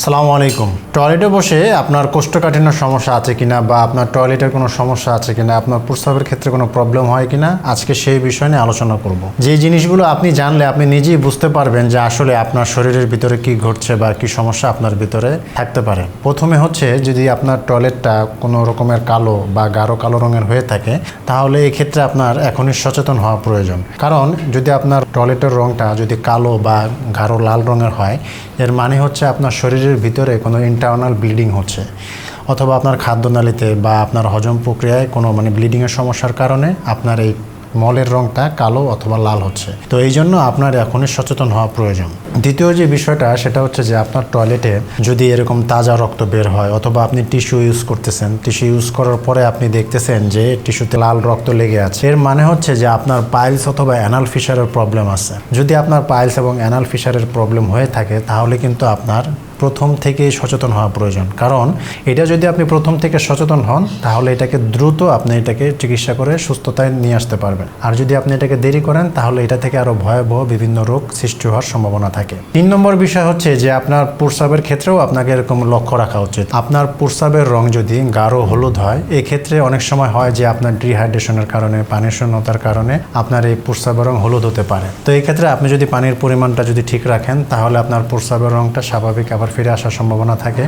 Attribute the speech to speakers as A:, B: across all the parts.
A: আসসালামু আলাইকুম। টয়লেটে বসে আপনার কোষ্ঠকাঠিন্য সমস্যা আছে কিনা বা আপনার টয়লেটের কোনো সমস্যা আছে কিনা, আপনার প্রস্রাবের ক্ষেত্রে কোনো প্রবলেম হয় কিনা, আজকে সেই বিষয় নিয়ে আলোচনা করব। যে জিনিসগুলো আপনি জানলে আপনি নিজেই বুঝতে পারবেন যে আসলে আপনার শরীরের ভিতরে কি ঘটছে বা কি সমস্যা আপনার ভিতরে থাকতে পারে। প্রথমে হচ্ছে, যদি আপনার টয়লেটটা কোনো রকমের কালো বা গাঢ় কালো রঙের হয়ে থাকে, তাহলে এক্ষেত্রে আপনার এখনই সচেতন হওয়া প্রয়োজন। কারণ যদি আপনার টয়লেটের রঙটা যদি কালো বা গাঢ় লাল রঙের হয়, এর মানে হচ্ছে আপনার শরীরের ভিতরে কোনো ইন্টারনাল ব্লিডিং হচ্ছে, অথবা আপনার খাদ্যনালীতে বা আপনার হজম প্রক্রিয়ায় কোনো ব্লিডিংয়ের সমস্যার কারণে আপনার এই মলের রঙটা কালো অথবা লাল হচ্ছে। তো এই জন্য আপনার এখনই সচেতন হওয়া প্রয়োজন। দ্বিতীয় যে বিষয়টা, সেটা হচ্ছে যে আপনার টয়লেটে যদি এরকম তাজা রক্ত বের হয়, অথবা আপনি টিস্যু ইউজ করতেছেন, টিস্যু ইউজ করার পরে আপনি দেখতেছেন যে টিস্যুতে লাল রক্ত লেগে আছে, এর মানে হচ্ছে যে আপনার পাইলস অথবা অ্যানাল ফিশারের প্রবলেম আছে। যদি আপনার পাইলস এবং অ্যানাল ফিশারের প্রবলেম হয়ে থাকে, তাহলে কিন্তু আপনার প্রথম থেকেই সচেতন হওয়া প্রয়োজন। কারণ এটা যদি আপনি প্রথম থেকে সচেতন হন, তাহলে এটাকে দ্রুত আপনি এটাকে চিকিৎসা করে সুস্থতায় নিয়ে আসতে পারবেন। আর যদি আপনি এটাকে দেরি করেন, তাহলে এটা থেকে আরও ভয়াবহ বিভিন্ন রোগ সৃষ্টি হওয়ার সম্ভাবনা থাকে। 3 নম্বর বিষয় হচ্ছে যে আপনার প্রস্রাবের ক্ষেত্রেও আপনাকে এরকম লক্ষ্য রাখা উচিত। আপনার প্রস্রাবের রং যদি গাঢ় হলুদ হয়, এক্ষেত্রে অনেক সময় হয় যে আপনার ডিহাইড্রেশনের কারণে, পানির শূন্যতার কারণে আপনার এই প্রস্রাবের রং হলুদ হতে পারে। তো এই ক্ষেত্রে আপনি যদি পানির পরিমাণটা যদি ঠিক রাখেন, তাহলে আপনার প্রস্রাবের রংটা স্বাভাবিক আবার ফিরে আসার সম্ভাবনা থাকে।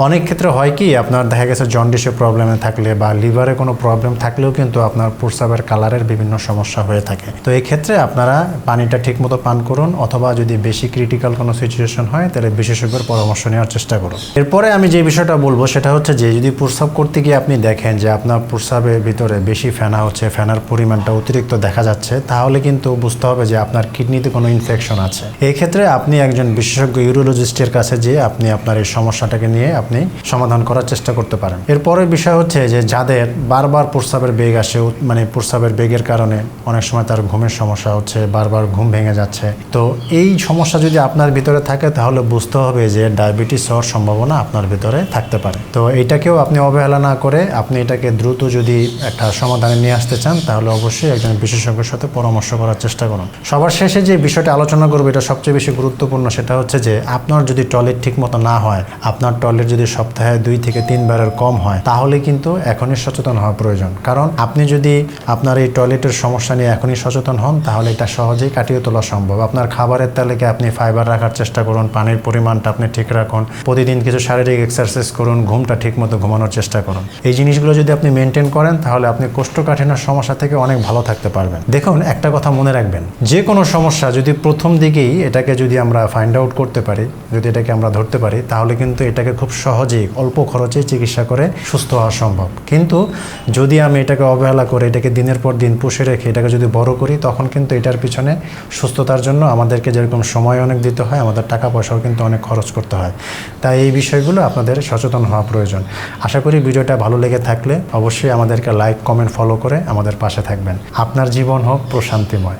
A: অনেক ক্ষেত্রে হয় কি, আপনার দেখা গেছে জন্ডিসের প্রবলেমে থাকলে বা লিভারে কোনো প্রবলেম থাকলেও কিন্তু আপনার প্রস্রাবের কালারের বিভিন্ন সমস্যা হয়ে থাকে। তো এই ক্ষেত্রে আপনারা পানিটা ঠিকমতো পান করুন, অথবা যদি বেশি ক্রিটিক্যাল কোনো সিচুয়েশন হয়, তাহলে বিশেষজ্ঞের পরামর্শ নেওয়ার চেষ্টা করুন। এরপরে আমি যে বিষয়টা বলবো, সেটা হচ্ছে যে যদি প্রস্রাব করতে গিয়ে আপনি দেখেন যে আপনার প্রস্রাবের ভিতরে বেশি ফেনা হচ্ছে, ফেনার পরিমাণটা অতিরিক্ত দেখা যাচ্ছে, তাহলে কিন্তু বুঝতে হবে যে আপনার কিডনিতে কোনো ইনফেকশন আছে। এই ক্ষেত্রে আপনি একজন বিশেষজ্ঞ ইউরোলজিস্টের কাছে যেয়ে আপনি আপনার এই সমস্যাটাকে নিয়ে আপনি সমাধান করার চেষ্টা করতে পারেন। এরপরের বিষয় হচ্ছে যে যাদের বারবার প্রস্রাবের বেগ আসে, প্রস্রাবের বেগের কারণে অনেক সময় তার ঘুমের সমস্যা হচ্ছে, বারবার ঘুম ভেঙে যাচ্ছে, তো এই সমস্যা যদি আপনার ভিতরে থাকে, তাহলে বুঝতে হবে যে ডায়াবেটিস হওয়ার সম্ভাবনা আপনার ভিতরে থাকতে পারে। তো এটাকেও আপনি অবহেলা না করে আপনি এটাকে দ্রুত যদি একটা সমাধানে নিয়ে আসতে চান, তাহলে অবশ্যই একজন বিশেষজ্ঞের সাথে পরামর্শ করার চেষ্টা করুন। সবার শেষে যে বিষয়টা আলোচনা করবো, এটা সবচেয়ে বেশি গুরুত্বপূর্ণ, সেটা হচ্ছে যে আপনার যদি টয়লেট ঠিক মতো না হয়, আপনার টয়লেট যদি সপ্তাহে 2 থেকে 3 বারের কম হয়, তাহলে কিন্তু এখনই সচেতন হওয়া প্রয়োজন। কারণ আপনি যদি আপনার এই টয়লেটের সমস্যা নিয়ে এখনই সচেতন হন, তাহলে এটা সহজেই কাটিয়ে তোলা সম্ভব। আপনার খাবারের তালিকায় আপনি ফাইবার রাখার চেষ্টা করুন, পানির পরিমাণটা আপনি ঠিক রাখুন, প্রতিদিন কিছু শারীরিক এক্সারসাইজ করুন, ঘুমটা ঠিক মতো ঘুমানোর চেষ্টা করুন। এই জিনিসগুলো যদি আপনি মেনটেন করেন, তাহলে আপনি কোষ্ঠকাঠিন্যের সমস্যা থেকে অনেক ভালো থাকতে পারবেন। দেখুন, একটা কথা মনে রাখবেন, যে কোনো সমস্যা যদি প্রথম দিকেই এটাকে যদি আমরা ফাইন্ড আউট করতে পারি, যদি এটাকে আমরা ধরতে পারি, তাহলে কিন্তু এটাকে খুব সহজেই অল্প খরচে চিকিৎসা করে সুস্থ হওয়া সম্ভব। কিন্তু যদি আমি এটাকে অবহেলা করে এটাকে দিনের পর দিন পুষে রেখে এটাকে যদি বড় করি, তখন কিন্তু এটার পিছনে সুস্থতার জন্য আমাদেরকে যেরকম সময় অনেক দিতে হয়, আমাদের টাকা পয়সাও কিন্তু অনেক খরচ করতে হয়। তাই এই বিষয়গুলো আপনাদের সচেতন হওয়া প্রয়োজন। আশা করি ভিডিওটা ভালো লেগে থাকলে অবশ্যই আমাদেরকে লাইক, কমেন্ট, ফলো করে আমাদের পাশে থাকবেন। আপনার জীবন হোক প্রশান্তিময়।